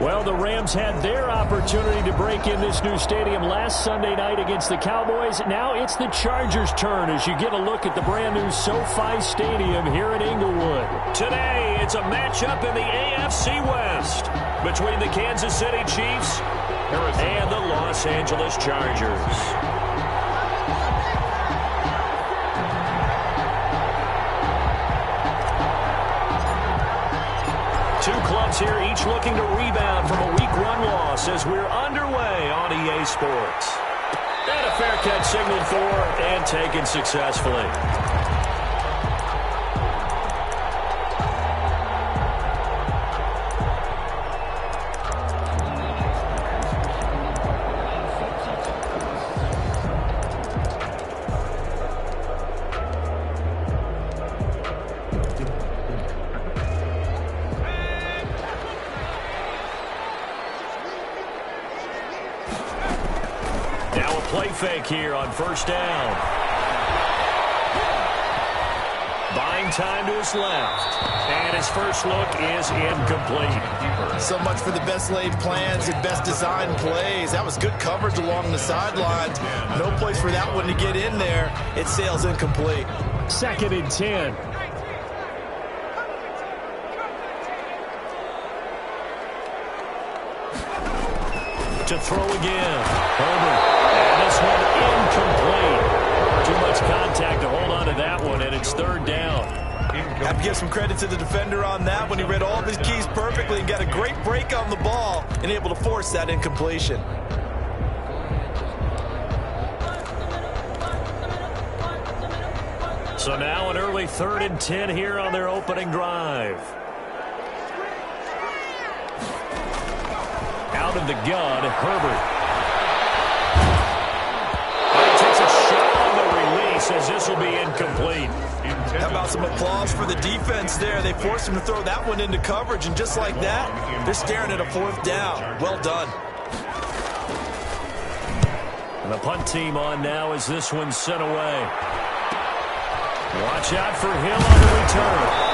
Well, the Rams had their opportunity to break in this new stadium last Sunday night against the Cowboys. Now it's the Chargers' turn as you get a look at the brand-new SoFi Stadium here in Inglewood. Today, it's a matchup in the AFC West between the Kansas City Chiefs and the Los Angeles Chargers. Two clubs here, each looking to rebound from a Week 1 loss as we're underway on EA Sports. And a fair catch signaled for and taken successfully. Fake here on first down. Buying time to his left. And his first look is incomplete. So much for the best laid plans and best designed plays. That was good coverage along the sidelines. No place for that one to get in there. It sails incomplete. 2nd and 10. To throw again. Herbert. And this one incomplete. Too much contact to hold on to that one, and it's 3rd down. Have to give some credit to the defender on that when he read all of his keys perfectly and got a great break on the ball and able to force that incompletion. So now an early 3rd and 10 here on their opening drive. Out of the gun, Herbert. And he takes a shot on the release as this will be incomplete. How about some applause for the defense there? They forced him to throw that one into coverage, and just like that, they're staring at a 4th down. Well done. And the punt team on now as this one's sent away. Watch out for Hill on the return.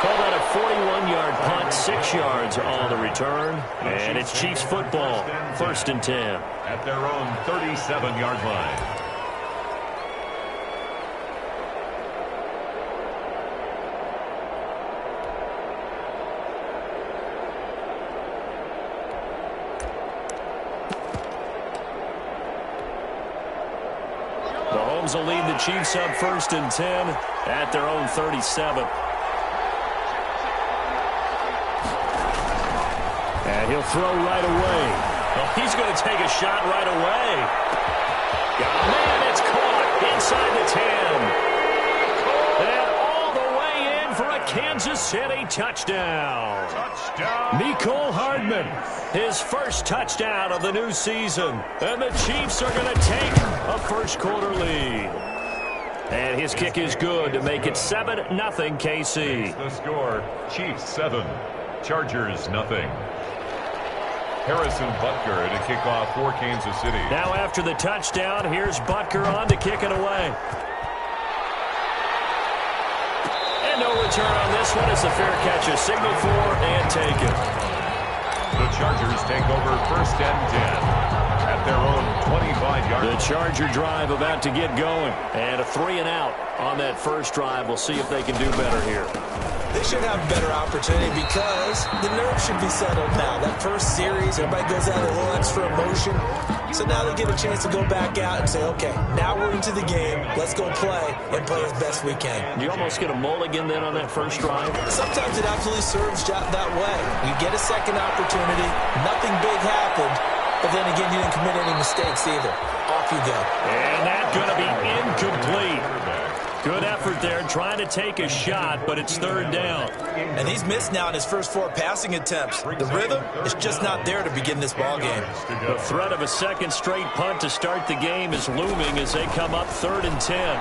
Call that a 41-yard punt, 6 yards on the return. And it's Chiefs football, 1st and 10. At their own 37-yard line. Mahomes will lead the Chiefs up 1st and 10 at their own 37. And he'll throw right away. Well, he's going to take a shot right away. Man, it's caught inside the 10. And all the way in for a Kansas City touchdown. Mecole Hardman, his first touchdown of the new season. And the Chiefs are going to take a first-quarter lead. And his kick is good to make it 7-0 KC. The score, Chiefs 7, Chargers 0. Harrison Butker to kick off for Kansas City. Now after the touchdown, here's Butker on to kick it away. And no return on this one as the fair catch is signaled for and taken. The Chargers take over 1st and 10 at their own 25-yard line. The Charger drive about to get going. And a 3-and-out on that first drive. We'll see if they can do better here. They should have a better opportunity because the nerves should be settled now. That first series, everybody goes out with a little extra emotion. So now they get a chance to go back out and say, okay, now we're into the game. Let's go play and play as best we can. You almost get a mulligan then on that first drive? Sometimes it absolutely serves that way. You get a second opportunity. Nothing big happened. But then again, you didn't commit any mistakes either. Off you go. And that's going to be incomplete. Good effort there, trying to take a shot, but it's 3rd down. And he's missed now in his first 4 passing attempts. The rhythm is just not there to begin this ball game. The threat of a second straight punt to start the game is looming as they come up 3rd and 10.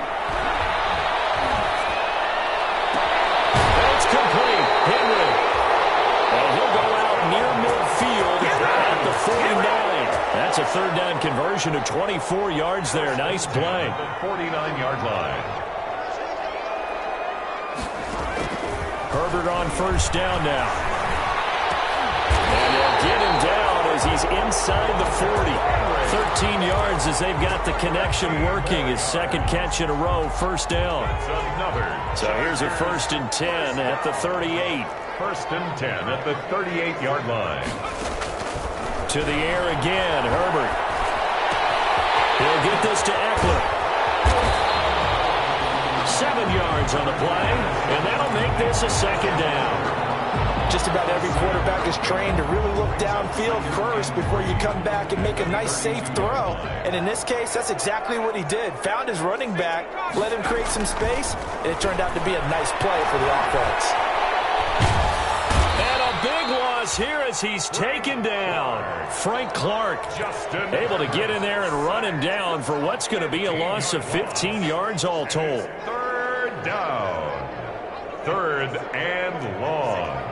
That's complete. Henry. And he'll go out near midfield at the 49. That's a third down conversion of 24 yards there. Nice play. The 49-yard line. Herbert on first down now. And they'll get him down as he's inside the 40. 13 yards as they've got the connection working. His second catch in a row, first down. So here's a 1st and 10 at the 38. 1st and 10 at the 38-yard line. To the air again, Herbert. He'll get this to Eckler. 7 yards on the play, and that'll make this a second down. Just about every quarterback is trained to really look downfield first before you come back and make a nice, safe throw. And in this case, that's exactly what he did. Found his running back, let him create some space, and it turned out to be a nice play for the offense. And a big loss here as he's taken down. Frank Clark able to get in there and run him down for what's going to be a loss of 15 yards all told. Third down. 3rd and long.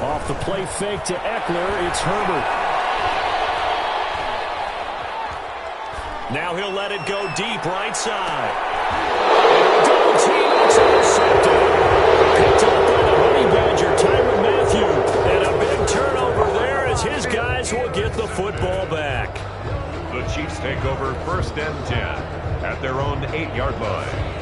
Off the play fake to Eckler, it's Herbert. Now he'll let it go deep right side. Double team, it's intercepted. Picked up by the Honey Badger, Tyrann Mathieu. And a big turnover there as his guys will get the football back. The Chiefs take over 1st and 10 at their own 8-yard line.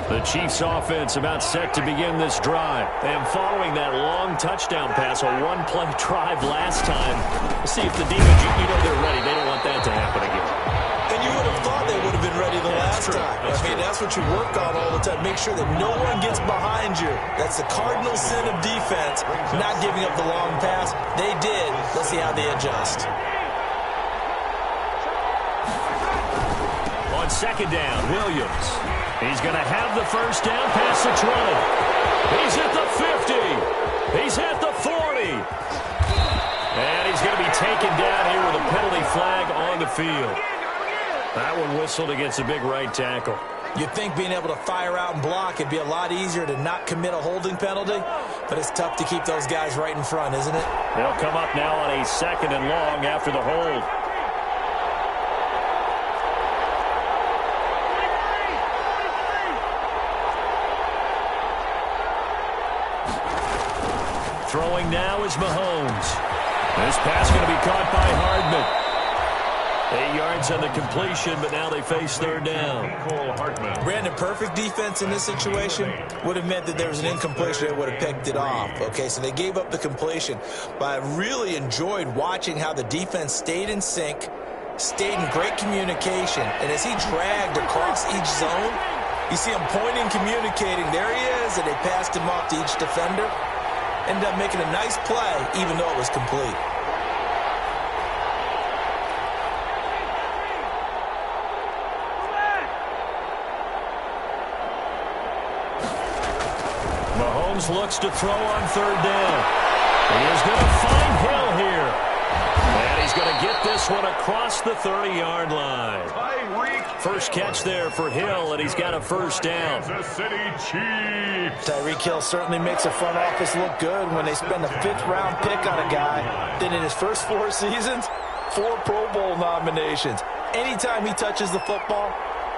The Chiefs offense about set to begin this drive. And following that long touchdown pass, a one-play drive last time. Let's see if the defense, you know they're ready. They don't want that to happen again. And you would have thought they would have been ready the last time. That's what you work on all the time. Make sure that no one gets behind you. That's the cardinal sin of defense, not giving up the long pass. They did. Let's see how they adjust. On second down, Williams. He's going to have the first down past the 20. He's at the 50. He's at the 40. And he's going to be taken down here with a penalty flag on the field. That one whistled against a big right tackle. You'd think being able to fire out and block it'd be a lot easier to not commit a holding penalty, but it's tough to keep those guys right in front, isn't it? They'll come up now on a 2nd and long after the hold. Throwing now is Mahomes. This pass going to be caught by Hardman. 8 yards on the completion, but now they face third down. Brandon, perfect defense in this situation would have meant that there was an incompletion. They would have picked it off. Okay, so they gave up the completion. But I really enjoyed watching how the defense stayed in sync, stayed in great communication. And as he dragged across each zone, you see him pointing, communicating. There he is, and they passed him off to each defender. Ended up making a nice play, even though it was complete. Mahomes looks to throw on third down. He is going to find Hill here. And he's going to get this one across the 30-yard line. First catch there for Hill, and he's got a first down. Tyreek Hill certainly makes a front office look good when they spend a 5th-round pick on a guy. Then in his first 4 seasons, 4 Pro Bowl nominations. Anytime he touches the football,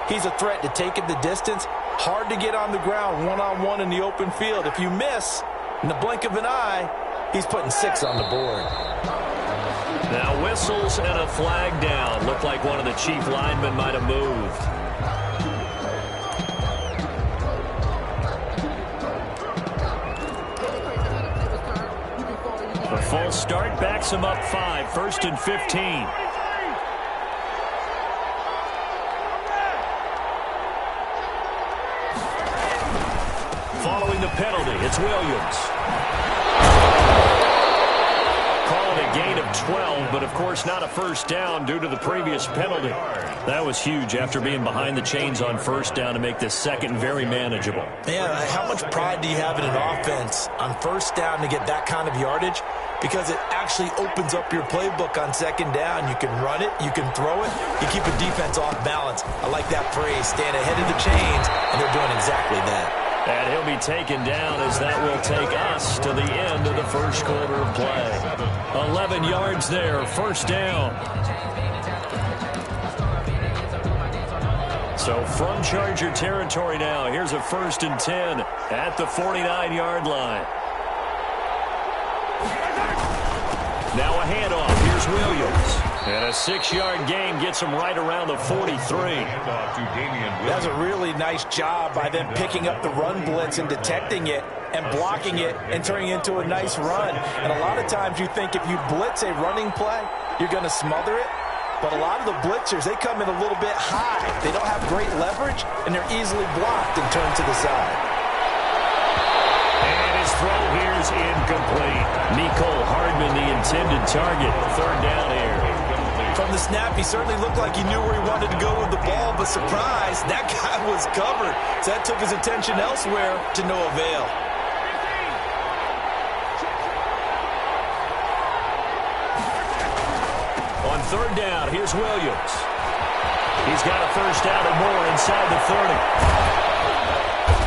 he's a threat to take it the distance. Hard to get on the ground one-on-one in the open field. If you miss, in the blink of an eye, he's putting 6 on the board. Now whistles and a flag down. Looked like one of the Chief linemen might have moved. The full start backs him up 5, 1st and 15. Following the penalty, it's Williams. Call it a gain of 12, but of course not a first down due to the previous penalty. That was huge after being behind the chains on first down to make this second very manageable. Yeah, how much pride do you have in an offense on first down to get that kind of yardage? because it actually opens up your playbook on second down. You can run it, you can throw it, you keep a defense off balance. I like that phrase, staying ahead of the chains, and they're doing exactly that. And he'll be taken down as that will take us to the end of the first quarter of play. 11 yards there, first down. So from Charger territory now, here's a 1st and 10 at the 49-yard line. Now a handoff. Here's Williams. And a 6-yard gain gets him right around the 43. That's a really nice job by them picking up the run blitz and detecting it and blocking it and turning it into a nice run. And a lot of times you think if you blitz a running play, you're going to smother it. But a lot of the blitzers, they come in a little bit high. They don't have great leverage, and they're easily blocked and turned to the side. And his throw here is incomplete. Nicole Hardman, the intended target. 3rd down here. From the snap, he certainly looked like he knew where he wanted to go with the ball, but surprise, that guy was covered. So that took his attention elsewhere to no avail. On 3rd down, here's Williams. He's got a 1st down or more inside the 30.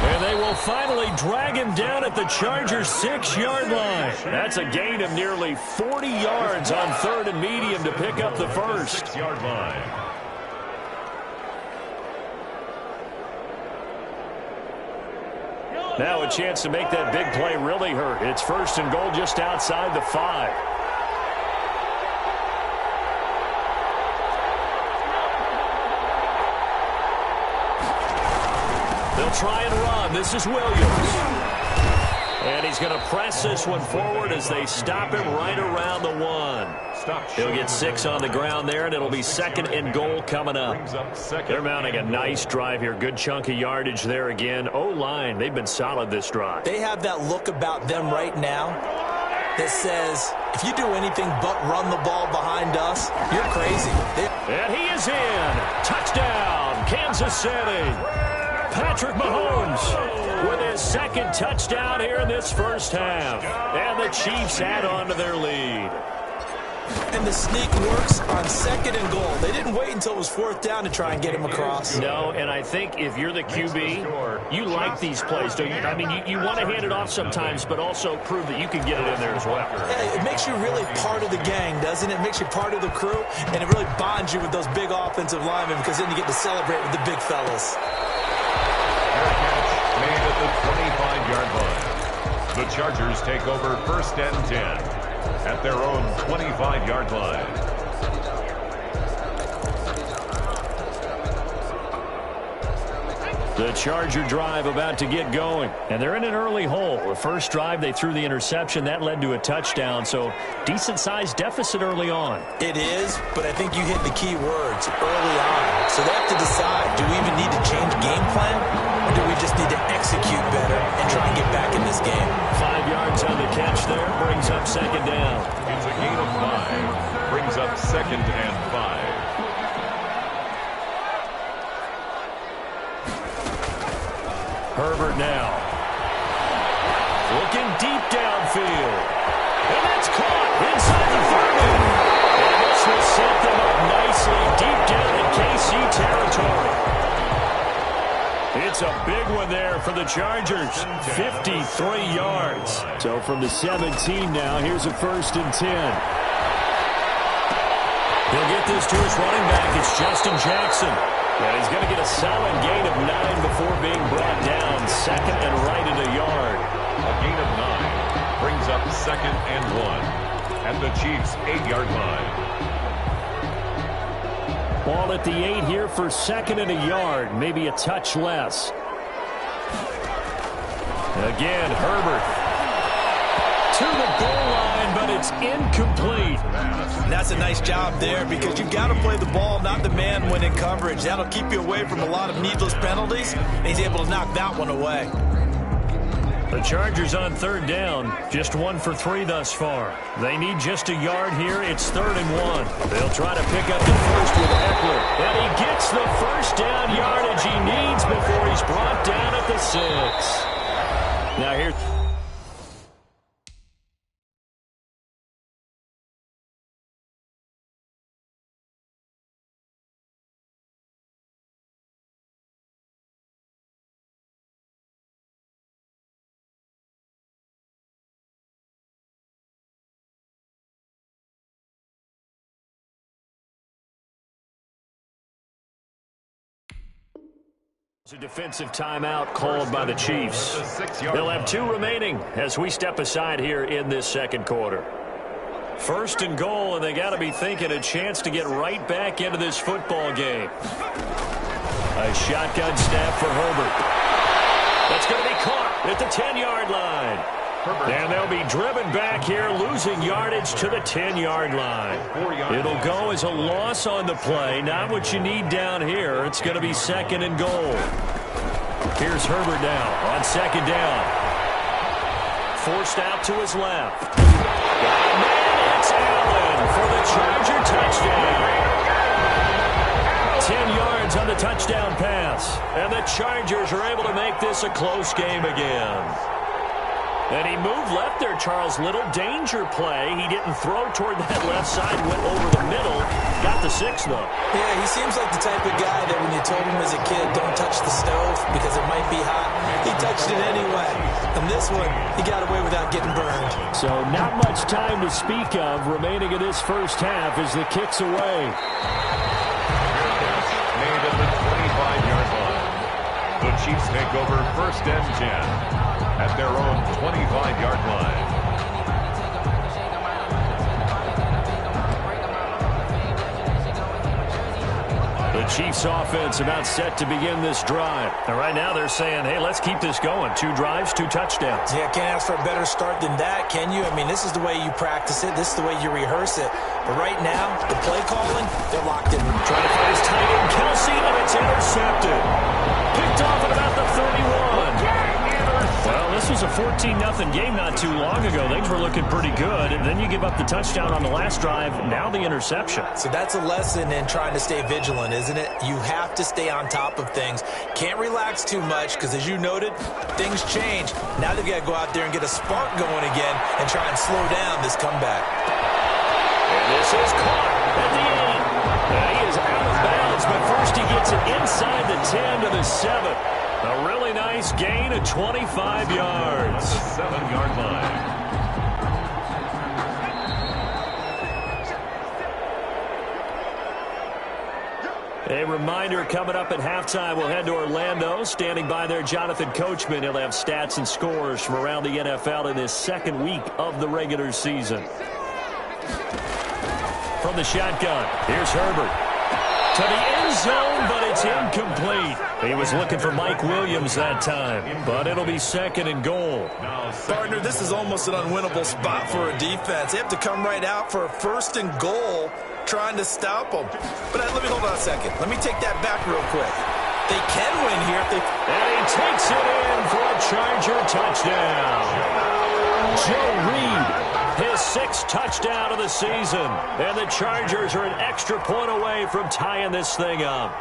And they will finally drag him down at the Chargers' 6-yard line. That's a gain of nearly 40 yards on 3rd and medium to pick up the first. 6-yard line. Now a chance to make that big play really hurt. It's 1st and goal just outside the 5. They'll try and run. This is Williams. And he's going to press this one forward as they stop him right around the 1. He'll get 6 on the ground there, and it'll be 2nd and goal coming up. They're mounting a nice drive here. Good chunk of yardage there again. O-line, they've been solid this drive. They have that look about them right now that says, if you do anything but run the ball behind us, you're crazy. And he is in. Touchdown, Kansas City. Patrick Mahomes with his 2nd touchdown here in this first half. And the Chiefs add on to their lead. And the sneak works on 2nd and goal. They didn't wait until it was 4th down to try and get him across. No, and I think if you're the QB, you like these plays, don't you? I mean, you want to hand it off sometimes, but also prove that you can get it in there as well. Yeah, it makes you really part of the gang, doesn't it? It makes you part of the crew, and it really bonds you with those big offensive linemen because then you get to celebrate with the big fellas. Made at the 25-yard line. The Chargers take over 1st and 10 at their own 25-yard line. The Charger drive about to get going, and they're in an early hole. The first drive, they threw the interception. That led to a touchdown, so decent-sized deficit early on. It is, but I think you hit the key words early on. So they have to decide, do we even need to change game plan, or do we just need to execute better and try and get back in this game? 5 yards on the catch there, brings up 2nd down. It's a gain of 5, brings up 2nd and 5. Herbert now. Looking deep downfield. And that's caught inside the 30. And this will set them up nicely deep down in KC territory. It's a big one there for the Chargers. 53 yards. So from the 17 now, here's a 1st and 10. He'll get this to his running back. It's Justin Jackson. And he's going to get a solid gain of 9 before being brought down. 2nd and right at a yard. A gain of 9 brings up 2nd and 1 at the Chiefs' 8-yard line. Ball at the 8 here for 2nd and a yard. Maybe a touch less. Again, Herbert to the goal line, but it's incomplete. And that's a nice job there because you've got to play the ball, not the man when in coverage. That'll keep you away from a lot of needless penalties, and he's able to knock that one away. The Chargers on 3rd down, just 1 for 3 thus far. They need just a yard here. It's 3rd and 1. They'll try to pick up the first with Eckler. And he gets the 1st down yardage he needs before he's brought down at the 6. Now here's A defensive timeout called by the Chiefs. They'll have 2 remaining as we step aside here in this second quarter. First and goal, and they got to be thinking a chance to get right back into this football game. A shotgun snap for Herbert. That's going to be caught at the 10-yard line. And they'll be driven back here, losing yardage to the 10-yard line. It'll go as a loss on the play. Not what you need down here. It's going to be second and goal. Here's Herbert now on second down. Forced out to his left. And it's Allen for the Charger touchdown. 10 yards on the touchdown pass. And the Chargers are able to make this a close game again. And he moved left there, Charles. Little danger play. He didn't throw toward that left side, went over the middle. Got the 6, though. Yeah, he seems like the type of guy that when you told him as a kid, don't touch the stove because it might be hot, he touched it anyway. And this one, he got away without getting burned. So not much time to speak of remaining in this first half as the kick's away. Made at the 25-yard line. The Chiefs take over first and 10. At their own 25-yard line. The Chiefs offense about set to begin this drive. And right now they're saying, hey, let's keep this going. 2 drives, 2 touchdowns. Yeah, can't ask for a better start than that, can you? I mean, this is the way you practice it. This is the way you rehearse it. But right now, the play calling, they're locked in. Trying to find his tight end, Kelsey, and it's intercepted. Picked off at about the 31. Well, this was a 14-0 game not too long ago. Things were looking pretty good, and then you give up the touchdown on the last drive, now the interception. So that's a lesson in trying to stay vigilant, isn't it? You have to stay on top of things. Can't relax too much because, as you noted, things change. Now they've got to go out there and get a spark going again and try and slow down this comeback. And this is caught at the end. He is out of bounds, but first he gets it inside the 10 to the 7. A really nice gain of 25 yards. 7-yard line. A reminder coming up at halftime, we'll head to Orlando. Standing by there, Jonathan Coachman. He'll have stats and scores from around the NFL in this second week of the regular season. From the shotgun, here's Herbert. To the end zone, but it's incomplete. He was looking for Mike Williams that time, but it'll be second and goal. Partner, this is almost an unwinnable spot for a defense. They have to come right out for a first and goal, trying to stop them. But let me hold on a second. Let me take that back real quick. They can win here if they... And he takes it in for a Charger touchdown. Joe Reed. His 6th touchdown of the season. And the Chargers are an extra point away from tying this thing up.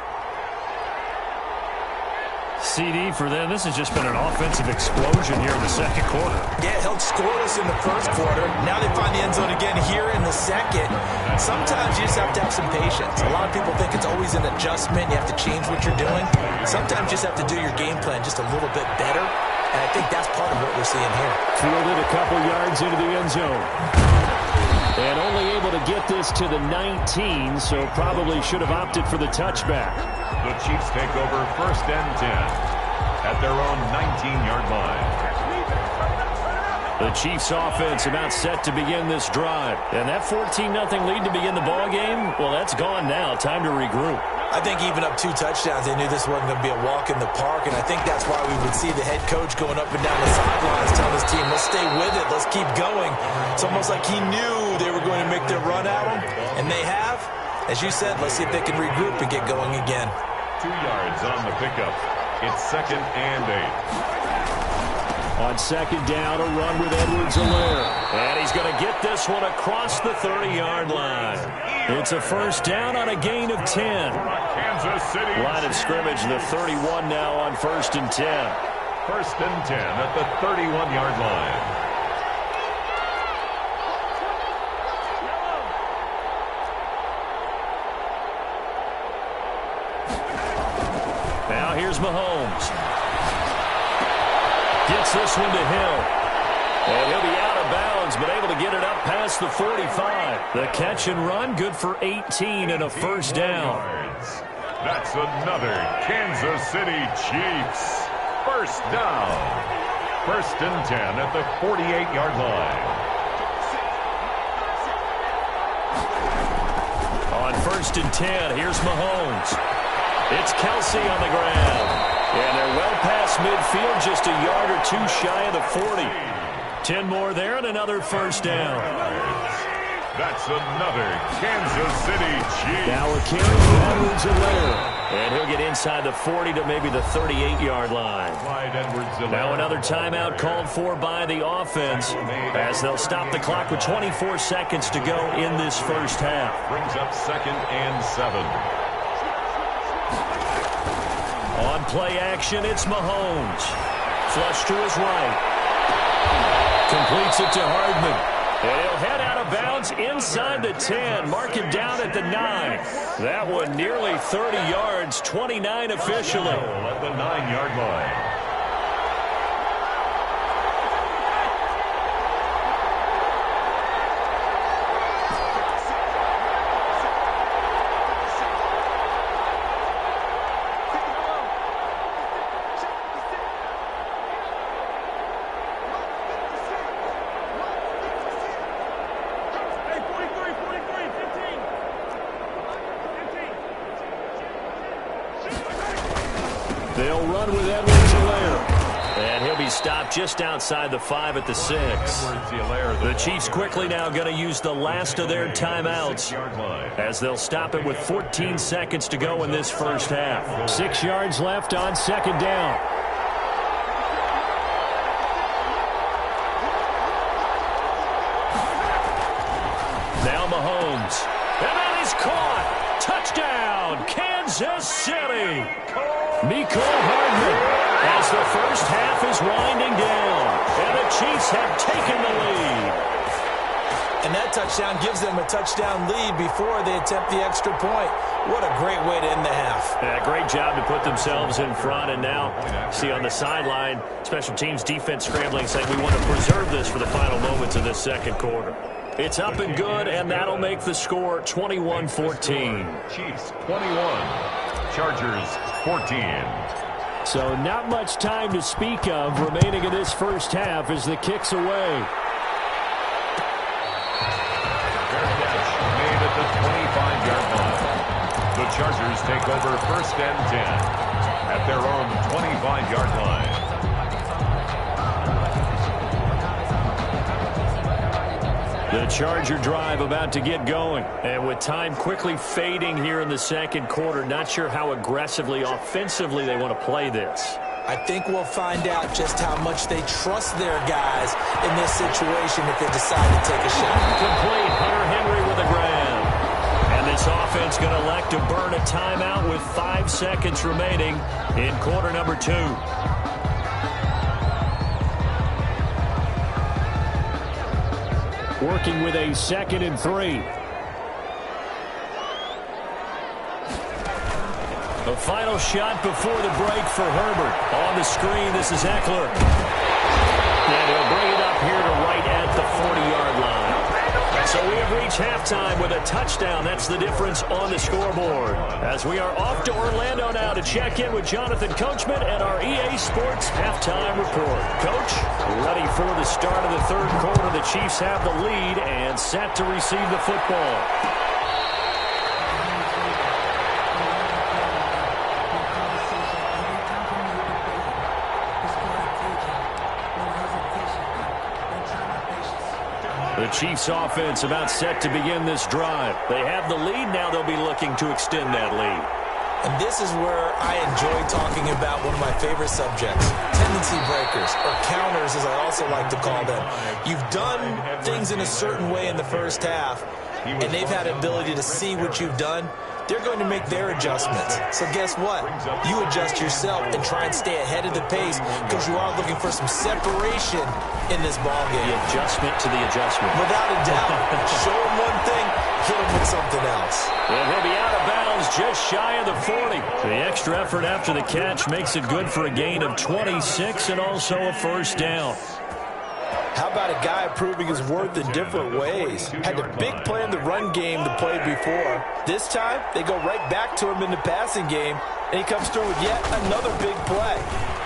CD for them. This has just been an offensive explosion here in the second quarter. Yeah, held scoreless in the first quarter. Now they find the end zone again here in the second. Sometimes you just have to have some patience. A lot of people think it's always an adjustment. You have to change what you're doing. Sometimes you just have to do your game plan just a little bit better. And I think that's part of what we're seeing here. Fielded a couple yards into the end zone. And only able to get this to the 19, so probably should have opted for the touchback. The Chiefs take over first and 10 at their own 19-yard line. The Chiefs offense about set to begin this drive. And that 14-0 lead to begin the ball game, well, that's gone now. Time to regroup. I think even up 2 touchdowns, they knew this wasn't going to be a walk in the park, and I think that's why we would see the head coach going up and down the sidelines telling his team, let's stay with it, let's keep going. It's almost like he knew they were going to make their run at him, and they have. As you said, let's see if they can regroup and get going again. 2 yards on the pickup. It's second and 8. On second down, a run with Edwards-Helaire. And he's going to get this one across the 30-yard line. It's a first down on a gain of 10. Kansas City. Line of scrimmage, the 31 now on first and 10. First and 10 at the 31-yard line. Now here's Mahomes. Gets this one to Hill. And he'll be out of bounds, but able to get it up past the 45. The catch and run, good for 18 and a first down. That's another Kansas City Chiefs. First down. 1st and 10 at the 48-yard line. On 1st and 10, here's Mahomes. It's Kelsey on the ground. And they're well past midfield, just a yard or two shy of the 40. 10 more there and another first down. That's another Kansas City Chiefs. Now a carry for Edwards-Helaire. And he'll get inside the 40 to maybe the 38-yard line. Now another timeout called for by the offense as they'll stop the clock with 24 seconds to go in this first half. Brings up 2nd and 7. On play action, it's Mahomes. Flush to his right. Completes it to Hardman. And he'll head out of bounds inside the 10. Mark him down at the 9. That one nearly 30 yards, 29 officially. At the 9-yard line. They'll run with Edwards-Helaire. And he'll be stopped just outside the 5 at the 6. The Chiefs quickly now going to use the last of their timeouts as they'll stop it with 14 seconds to go in this first half. 6 yards left on 2nd down. Now Mahomes. And then he's caught. Touchdown, Kansas City. Mecole Hardman as the first half is winding down. And the Chiefs have taken the lead. And that touchdown gives them a touchdown lead before they attempt the extra point. What a great way to end the half. Yeah, great job to put themselves in front. And now, see on the sideline, special teams defense scrambling, saying we want to preserve this for the final moments of this second quarter. It's up and good, and that'll make the score 21-14. Chiefs 21, Chargers 14. So not much time to speak of remaining in this first half as the kick's away. Made at the 25-yard line. The Chargers take over 1st and 10 at their own 25-yard line. The Charger drive about to get going. And with time quickly fading here in the second quarter, not sure how aggressively, offensively they want to play this. I think we'll find out just how much they trust their guys in this situation if they decide to take a shot. Complete. Hunter Henry with a grab. And this offense going to elect to burn a timeout with 5 seconds remaining in quarter number 2. Working with a 2nd and 3. The final shot before the break for Herbert. On the screen, this is Eckler. And he'll bring it up here to right at the 40-yard line. So we have reached halftime with a touchdown. That's the difference on the scoreboard. As we are off to Orlando now to check in with Jonathan Coachman and our EA Sports halftime report. Coach, ready for the start of the third quarter. The Chiefs have the lead and set to receive the football. The Chiefs offense about set to begin this drive. They have the lead. Now they'll be looking to extend that lead. And this is where I enjoy talking about one of my favorite subjects, tendency breakers, or counters as I also like to call them. You've done things in a certain way in the first half, and they've had the ability to see what you've done. They're going to make their adjustments. So guess what? You adjust yourself and try and stay ahead of the pace because you are looking for some separation in this ballgame. The adjustment to the adjustment. Without a doubt. Show them one thing, hit them with something else. And he'll be out of bounds just shy of the 40. The extra effort after the catch makes it good for a gain of 26 and also a first down. How about a guy proving his worth in different ways? Had a big play in the run game to play before. This time, they go right back to him in the passing game, and he comes through with yet another big play.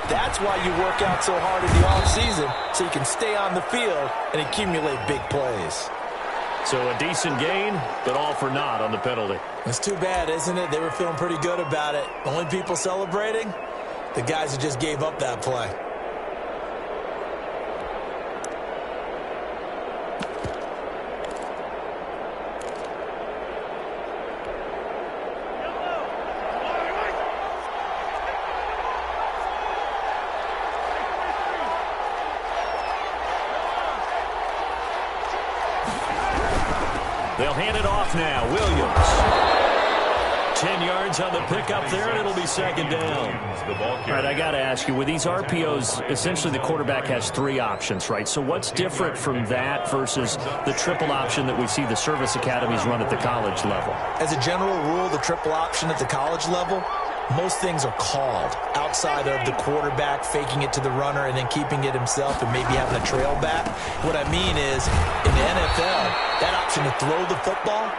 That's why you work out so hard in the offseason, so you can stay on the field and accumulate big plays. So a decent gain, but all for naught on the penalty. It's too bad, isn't it? They were feeling pretty good about it. Only people celebrating? The guys who just gave up that play. They'll hand it off now. Williams. 10 yards on the pickup there, and it'll be second down. All right, I got to ask you, with these RPOs, essentially the quarterback has three options, right? So what's different from that versus the triple option that we see the service academies run at the college level? As a general rule, the triple option at the college level, most things are called outside of the quarterback faking it to the runner and then keeping it himself and maybe having a trail back. What I mean is, in the NFL, that option to throw the football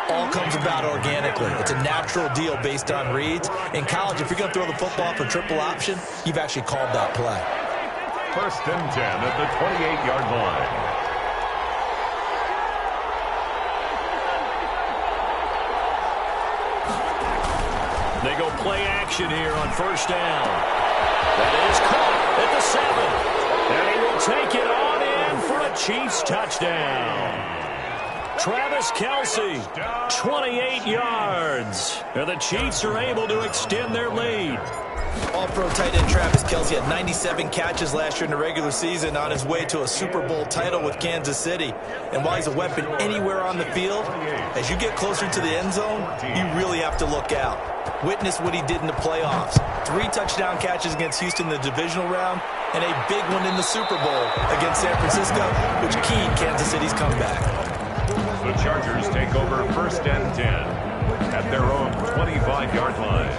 all comes about organically. It's a natural deal based on reads. In college, if you're going to throw the football for triple option, you've actually called that play. First and 10 at the 28-yard line. They go play action here on first down. That is caught at the 7. And he will take it on in for a Chiefs touchdown. Travis Kelce, 28 yards. And the Chiefs are able to extend their lead. All-pro tight end Travis Kelce had 97 catches last year in the regular season on his way to a Super Bowl title with Kansas City. And while he's a weapon anywhere on the field, as you get closer to the end zone, you really have to look out. Witness what he did in the playoffs. 3 touchdown catches against Houston in the divisional round, and a big one in the Super Bowl against San Francisco, which keyed Kansas City's comeback. The Chargers take over first and 10 at their own 25-yard line.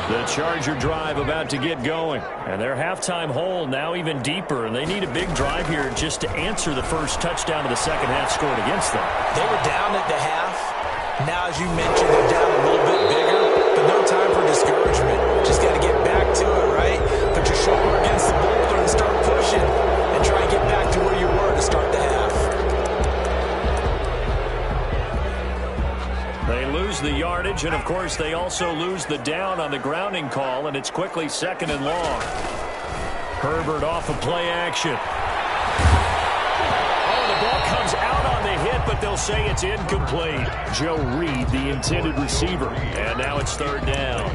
The Charger drive about to get going. And their halftime hole now even deeper. And they need a big drive here just to answer the first touchdown of the second half scored against them. They were down at the half. Now, as you mentioned, they're down a little bit bigger. But no time for discouragement. Just got to get back to it, right? Put your shoulder against the boulder and start pushing. And try and get back to where you were to start the half. They lose the yardage, and of course they also lose the down on the grounding call, and it's quickly second and long. Herbert off of play action. Oh, the ball comes out on the hit, but they'll say it's incomplete. Joe Reed, the intended receiver, and now it's third down.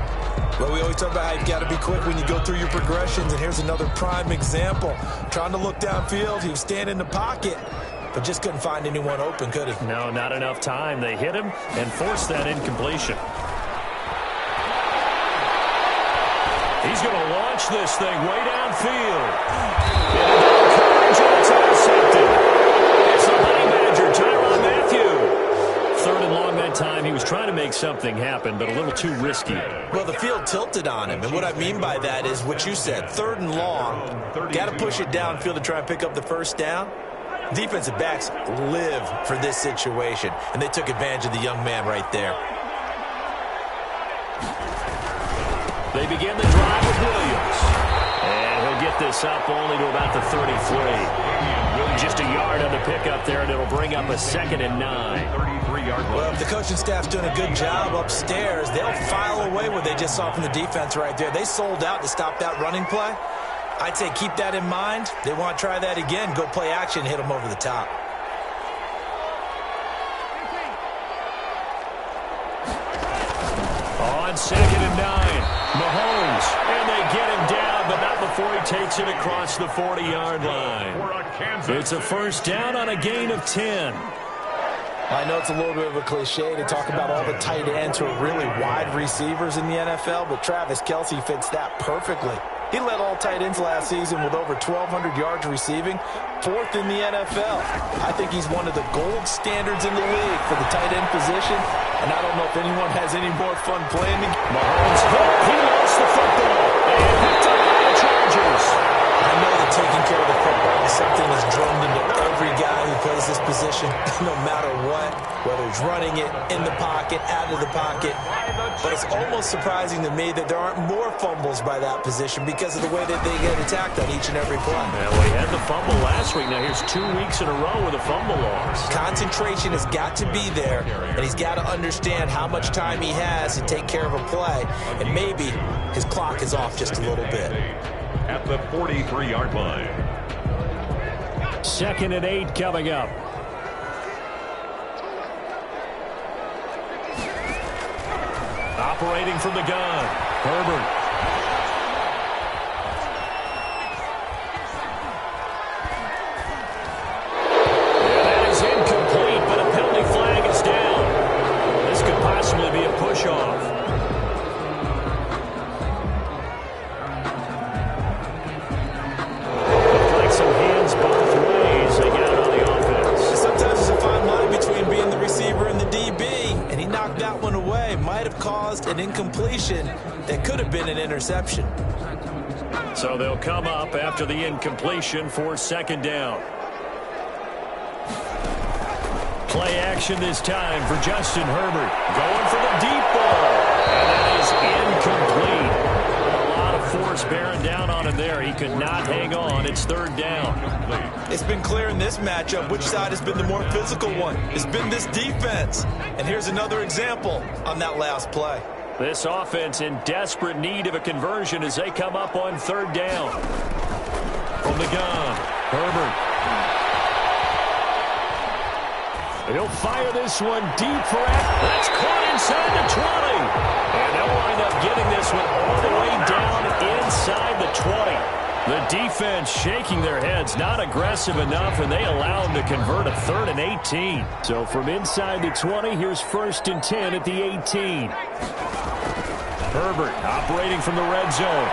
Well, we always talk about how you've got to be quick when you go through your progressions, and here's another prime example. Trying to look downfield, he was standing in the pocket, but just couldn't find anyone open, could he? No, not enough time. They hit him and forced that incompletion. He's going to launch this thing way downfield. Coverage, and it's intercepted. It's the Honey Badger, Tyrann Mathieu. Third and long that time. He was trying to make something happen, but a little too risky. Well, the field tilted on him, and what I mean by that is what you said. Third and long, got to push it downfield to try and pick up the first down. Defensive backs live for this situation, and they took advantage of the young man right there. They begin the drive with Williams. And he'll get this up only to about the 33. Just a yard on the pickup there, and it'll bring up a 2nd and 9. Well, if the coaching staff's doing a good job upstairs, they'll file away what they just saw from the defense right there. They sold out to stop that running play. I'd say keep that in mind. They want to try that again. Go play action, hit them over the top. On 2nd and 9, Mahomes. And they get him down, but not before he takes it across the 40-yard line. It's a first down on a gain of 10. I know it's a little bit of a cliche to talk about all the tight ends who are really wide receivers in the NFL, but Travis Kelce fits that perfectly. He led all tight ends last season with over 1,200 yards receiving, 4th in the NFL. I think he's one of the gold standards in the league for the tight end position, and I don't know if anyone has any more fun playing. Mahomes hit. He lost the football. And picked up by the Chargers. I know that taking care of the football is whether he's running it in the pocket, out of the pocket. But it's almost surprising to me that there aren't more fumbles by that position because of the way that they get attacked on each and every play. Yeah, well, he had the fumble last week. Now here's 2 weeks in a row with a fumble loss. Concentration has got to be there, and he's got to understand how much time he has to take care of a play, and maybe his clock is off just a little bit. At the 43-yard line. 2nd and 8 coming up. Operating from the gun, Herbert. Yeah, that is incomplete, but a penalty flag is down. This could possibly be a push-off. Looks like some hands both ways. They got it on the offense. Sometimes there's a fine line between being the receiver and the DB, and he knocked that one away. Might have caused an incompletion that could have been an interception. So they'll come up after the incompletion for 2nd down. Play action this time for Justin Herbert. Going for the deep ball. And that is incomplete. A lot of force bearing down on him there. He could not hang on. It's 3rd down. It's been clear in this matchup which side has been the more physical one. It's been this defense. And here's another example on that last play. This offense in desperate need of a conversion as they come up on 3rd down. From the gun, Herbert. He'll fire this one deep for it. That's caught inside the 20. And they'll wind up getting this one all the way down inside the 20. The defense shaking their heads, not aggressive enough, and they allow them to convert a 3rd and 18. So from inside the 20, here's 1st and 10 at the 18. Herbert operating from the red zone.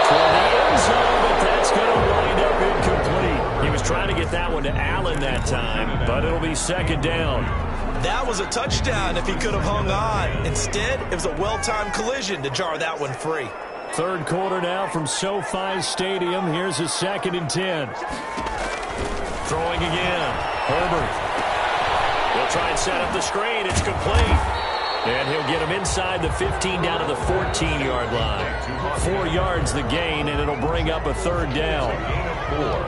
Toward the end zone, but that's going to wind up incomplete. He was trying to get that one to Allen that time, but it'll be 2nd down. That was a touchdown if he could have hung on. Instead, it was a well-timed collision to jar that one free. 3rd quarter now from SoFi Stadium. Here's a 2nd and 10. Throwing again. Herbert. He'll try and set up the screen. It's complete. And he'll get him inside the 15 down to the 14-yard line. 4 yards the gain, and it'll bring up a 3rd down.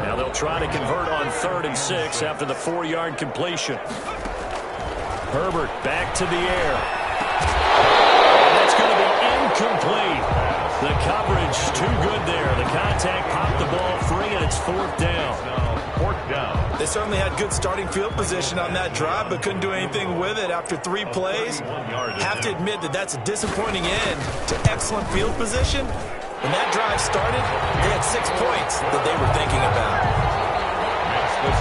Now they'll try to convert on 3rd and 6 after the 4-yard completion. Herbert back to the air. And that's going to be incomplete. The coverage too good there. The contact popped the ball free, and it's 4th down. 4th down. They certainly had good starting field position on that drive, but couldn't do anything with it after 3 plays. Have to admit that that's a disappointing end to excellent field position. When that drive started, they had 6 points that they were thinking about.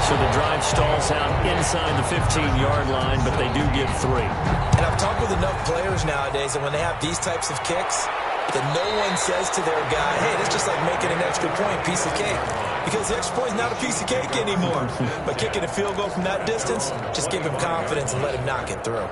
So the drive stalls out inside the 15-yard line, but they do get 3. And I've talked with enough players nowadays that when they have these types of kicks, that no one says to their guy, hey, that's just like making an extra point, piece of cake. Because the extra point is not a piece of cake anymore. But kicking a field goal from that distance, just give him confidence and let him knock it through.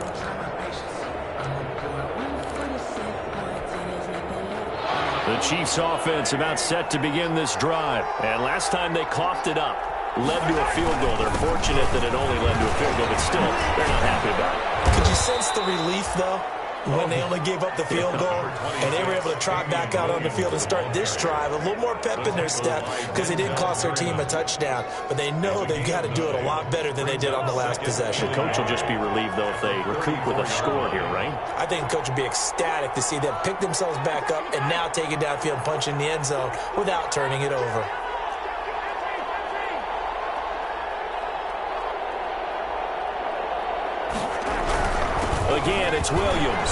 The Chiefs offense about set to begin this drive. And last time they coughed it up, led to a field goal. They're fortunate that it only led to a field goal, but still, they're not happy about it. Could you sense the relief, though, when they only gave up the field goal and they were able to trot back out on the field and start this drive? A little more pep in their step because they didn't cost their team a touchdown, but they know they've got to do it a lot better than they did on the last possession. The coach will just be relieved, though, if they recoup with a score here, right? I think the coach will be ecstatic to see them pick themselves back up and now take it downfield and punch in the end zone without turning it over. Again, it's Williams.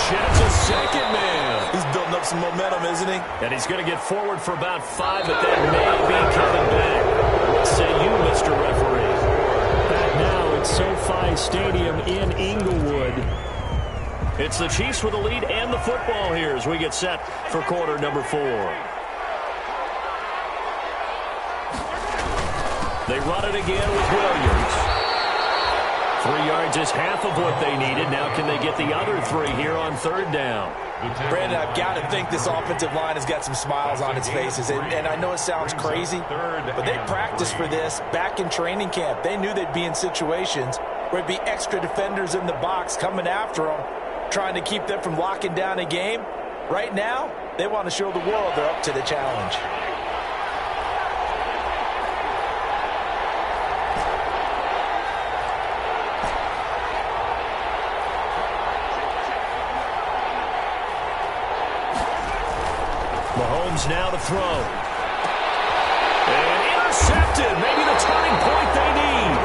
Sheds a second man. He's building up some momentum, isn't he? And he's going to get forward for about 5, but that may be coming back. What say you, Mr. Referee? Back now at SoFi Stadium in Inglewood. It's the Chiefs with the lead and the football here as we get set for quarter number 4. They run it again with Williams. 3 yards is half of what they needed. Now can they get the other 3 here on 3rd down? Brandon, I've got to think this offensive line has got some smiles on its faces. And I know it sounds crazy, but they practiced for this back in training camp. They knew they'd be in situations where it'd be extra defenders in the box coming after them, trying to keep them from locking down a game. Right now, they want to show the world they're up to the challenge. Mahomes now to throw. And intercepted. Maybe the turning point they need.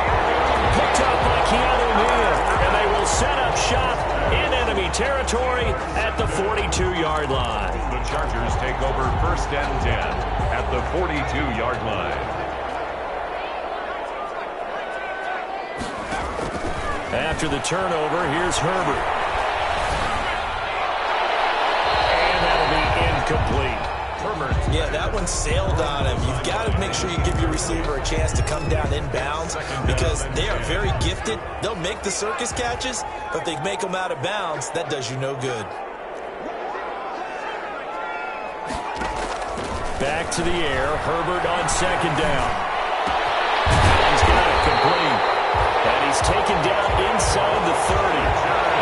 Picked up by Keanu Neal. And they will set up shop in enemy territory at the 42-yard line. The Chargers take over 1st and 10 at the 42-yard line. After the turnover, here's Herbert. And that'll be incomplete. Yeah, that one sailed on him. You've got to make sure you give your receiver a chance to come down inbounds because they are very gifted. They'll make the circus catches, but if they make them out of bounds, that does you no good. Back to the air. Herbert on 2nd down. He's got it complete. And he's taken down inside the 30.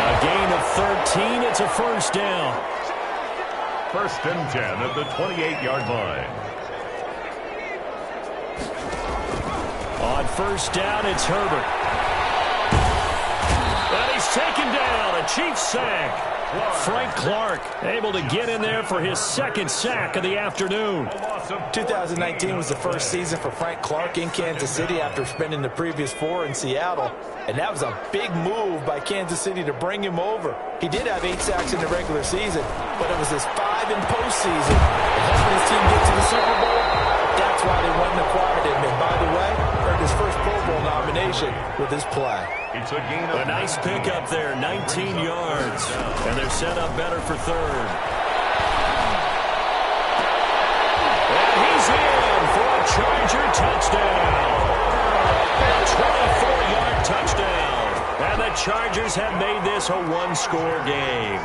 A gain of 13. It's a 1st down. 1st and 10 at the 28-yard line. On 1st down, it's Herbert. And he's taken down. A Chiefs sack. Frank Clark able to get in there for his 2nd sack of the afternoon. 2019 was the first season for Frank Clark in Kansas City after spending the previous 4 in Seattle. And that was a big move by Kansas City to bring him over. He did have 8 sacks in the regular season, but it was his 5 in postseason. And helping his team get to the Super Bowl, that's why they went and acquired him. And by the way, earned his first Pro Bowl nomination with his play. It's a gain of a nice pickup there, 19 yards. And they're set up better for 3rd. And he's in for a Charger touchdown. A 24-yard touchdown. And the Chargers have made this a 1-score game.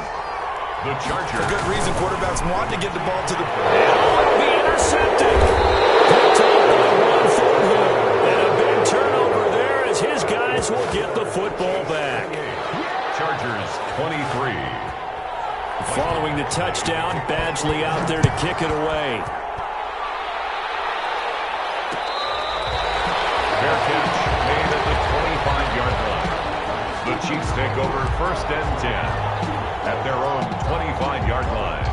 the Chargers. For good reason, quarterbacks want to get the ball to the... It'll be intercepted. Picked up by Ron Thornhill. And a big turnover there as his guys will get the football back. Chargers 23. Following the touchdown, Badgley out there to kick it away. Fair catch made at the 25-yard line. The Chiefs take over 1st and 10 at their own 25-yard line.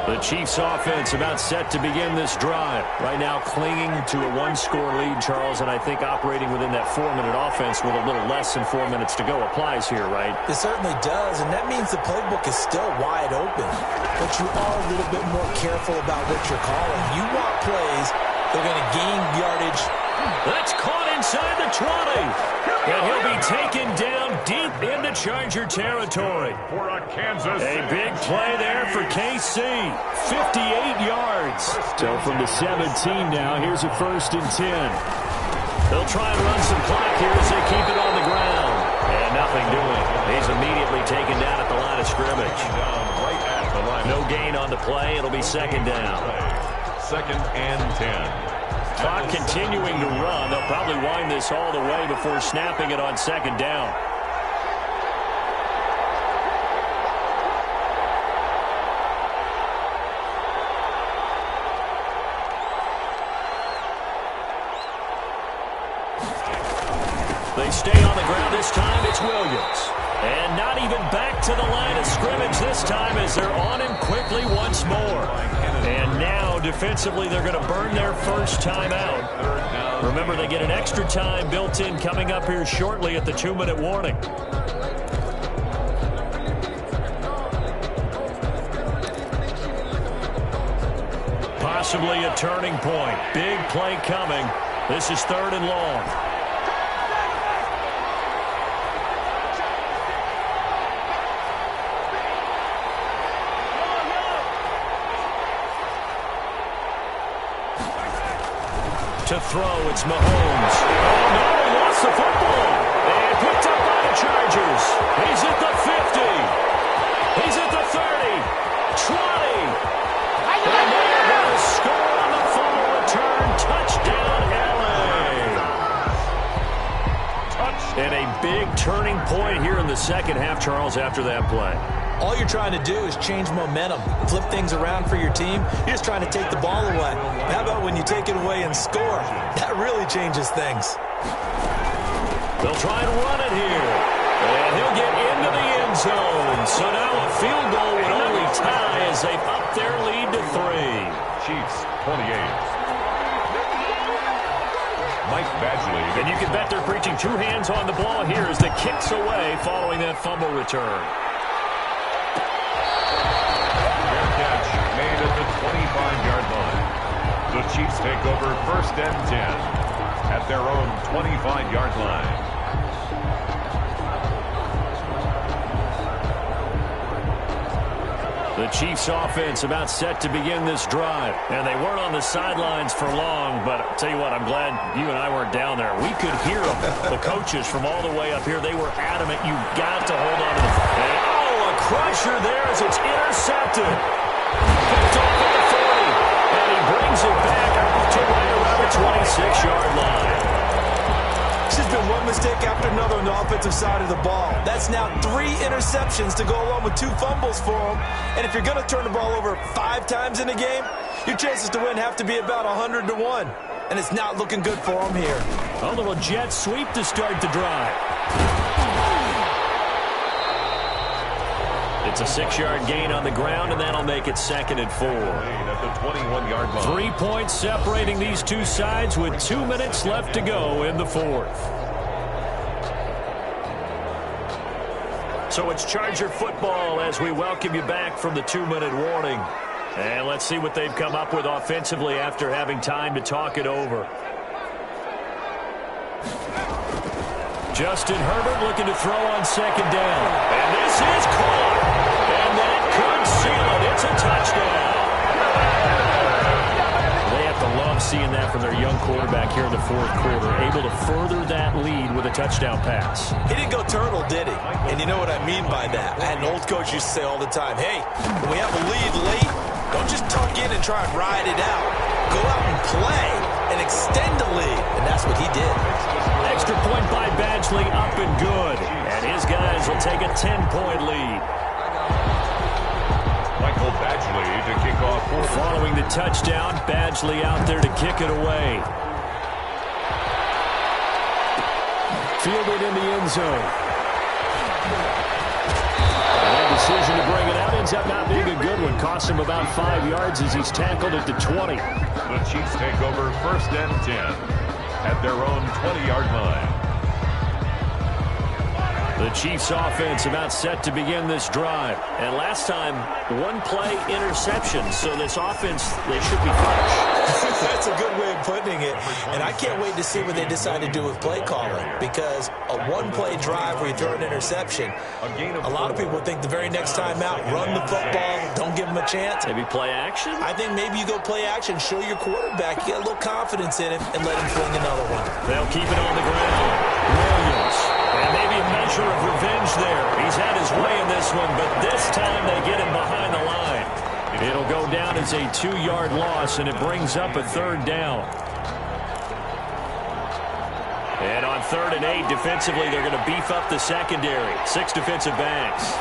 The Chiefs offense about set to begin this drive. Right now clinging to a 1-score lead, Charles, and I think operating within that 4-minute offense with a little less than 4 minutes to go applies here, right? It certainly does, and that means the playbook is still wide open. But you are a little bit more careful about what you're calling. You want plays that are going to gain yardage. That's caught inside the 20. And he'll be taken down deep into Charger territory. For a Kansas A big play there for KC. 58 yards. So from the 17 now, here's a 1st and 10. They'll try and run some clock here as they keep it on the ground. And nothing doing. He's immediately taken down at the line of scrimmage. No gain on the play. It'll be 2nd down. 2nd and 10. Clock continuing to run. They'll probably wind this all the way before snapping it on 2nd down. They stay on the ground this time. It's Williams. And not even back to the line of scrimmage this time as they're on him quickly once more. And now, defensively, they're going to burn their first time out. Remember, they get an extra time built in coming up here shortly at the 2-minute warning. Possibly a turning point. Big play coming. This is 3rd and long. To throw, it's Mahomes. Oh, no, he lost the football. And picked up by the Chargers. He's at the 50. He's at the 30. And a big turning point here in the second half, Charles, after that play. All you're trying to do is change momentum, flip things around for your team. You're just trying to take the ball away. How about when you take it away and score? That really changes things. They'll try and run it here. And he'll get into the end zone. So now a field goal would only tie as they up their lead to 3. Chiefs 28. Mike Badgley. And you can bet they're preaching two hands on the ball here as the kick's away following that fumble return. Made at the 25-yard line. The Chiefs take over 1st and 10 at their own 25-yard line. The Chiefs offense about set to begin this drive. And they weren't on the sidelines for long, but I'll tell you what, I'm glad you and I weren't down there. We could hear them, the coaches from all the way up here. They were adamant. You've got to hold on to the a crusher there as it's intercepted. Picked off at the 40, and he brings it back up to right around the 26-yard line. It's just been one mistake after another on the offensive side of the ball. That's now 3 interceptions to go along with 2 fumbles for him. And if you're going to turn the ball over 5 times in a game, your chances to win have to be about 100 to 1. And it's not looking good for him here. A little jet sweep to start the drive. It's a 6-yard gain on the ground, and that'll make it 2nd and 4. At the 21-yard line. 3 points separating these two sides with 2 minutes left to go in the 4th. So it's Charger football as we welcome you back from the 2-minute warning. And let's see what they've come up with offensively after having time to talk it over. Justin Herbert looking to throw on 2nd down. And this is caught. And that could seal it. It's a touchdown. They have to love seeing that from their young quarterback here in the 4th quarter, able to further that lead with a touchdown pass. He didn't go turtle, did he? And you know what I mean by that. I had an old coach used to say all the time, hey, when we have a lead late, don't just tuck in and try and ride it out. Go out and play and extend the lead. And that's what he did. Extra point by Badgley, up and good. And his guys will take a 10-point lead. Michael Badgley to kick off. Following the touchdown, Badgley out there to kick it away. Fielded in the end zone. And that decision to bring it out ends up not being a good one. Costs him about 5 yards as he's tackled at the 20. The Chiefs take over 1st and 10 at their own 20-yard line. The Chiefs offense about set to begin this drive. And last time, 1-play interception. So this offense, they should be fresh. That's a good way of putting it. And I can't wait to see what they decide to do with play calling. Because a 1-play drive where you throw an interception, a lot of people think the very next time out, run the football, don't give them a chance. Maybe play action? I think maybe you go play action, show your quarterback, you get a little confidence in him, and let him fling another one. They'll keep it on the ground. Williams. And maybe a measure of revenge there. He's had his way in this one, but this time they get him behind the line. It'll go down as a 2-yard loss, and it brings up a 3rd down. And on 3rd and 8, defensively, they're going to beef up the secondary. 6 defensive backs.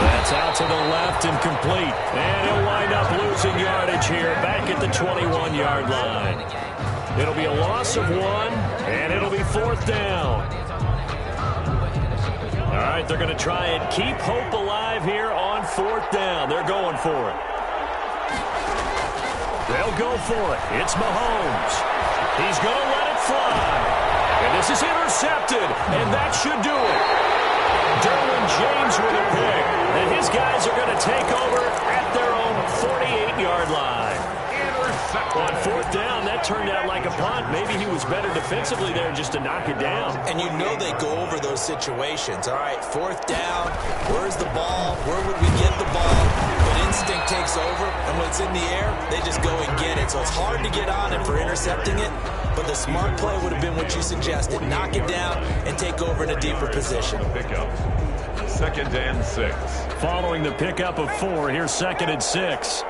That's out to the left and complete. And he'll wind up losing yardage here back at the 21-yard line. It'll be a loss of 1, and it'll be 4th down. All right, they're going to try and keep hope alive here on 4th down. They're going for it. They'll go for it. It's Mahomes. He's going to let it fly. And this is intercepted, and that should do it. Derwin James with a pick. And his guys are going to take over at their own 48-yard line. On 4th down, that turned out like a punt. Maybe he was better defensively there just to knock it down. And you know they go over those situations. All right, 4th down, where's the ball? Where would we get the ball? But instinct takes over, and when it's in the air, they just go and get it. So it's hard to get on it for intercepting it, but the smart play would have been what you suggested. Knock it down and take over in a deeper position. Pickup. 2nd and 6. Following the pickup of 4, here's 2nd and 6.